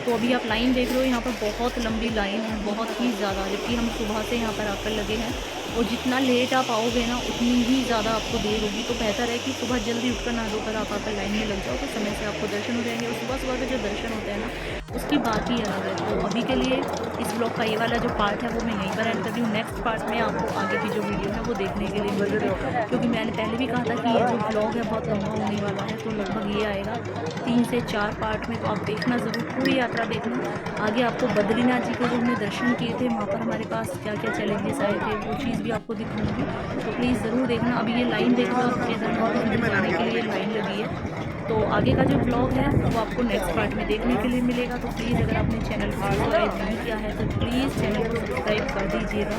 [SPEAKER 1] तो अभी आप लाइन देख रहे हो, यहाँ पर बहुत लंबी लाइन है, बहुत ही ज़्यादा, जबकि हम सुबह से यहाँ पर आकर लगे हैं। और जितना लेट आप आओगे ना उतनी ही ज़्यादा आपको देर होगी। तो बेहतर है कि सुबह जल्दी उठकर नहा धोकर आप आकर लाइन में लग जाओ, तो समय से आपको दर्शन हो जाएंगे। और सुबह सुबह के जो दर्शन होते हैं ना उसकी बात ही अलग है। तो अभी के लिए इस ब्लॉग का ये वाला जो पार्ट है वो मैं यहीं पर एंड कर रही हूँ। नेक्स्ट पार्ट में आपको आगे की जो वीडियो है वो देखने के लिए मिलेगी, क्योंकि मैंने पहले भी कहा था कि ये जो ब्लॉग है बहुत लंबा होने वाला है। तो लगभग ये आएगा 3 से 4 पार्ट में। तो आप देखना ज़रूर, पूरी यात्रा देखना। आगे आपको बद्रीनाथ जी के जो हमने दर्शन किए थे, वहाँ पर हमारे पास क्या क्या चैलेंजेस आए थे वो चीज़ भी आपको दिखाऊंगी। तो प्लीज़ ज़रूर देखना। अभी ये लाइन देख लो, आप केदारनाथ मंदिर जाने के लिए लाइन लगी है। तो आगे का जो ब्लॉग है वो आपको नेक्स्ट पार्ट में देखने के लिए मिलेगा। तो प्लीज़ अगर आपने चैनल को सब्सक्राइब नहीं किया है तो प्लीज़ चैनल को सब्सक्राइब कर दीजिएगा।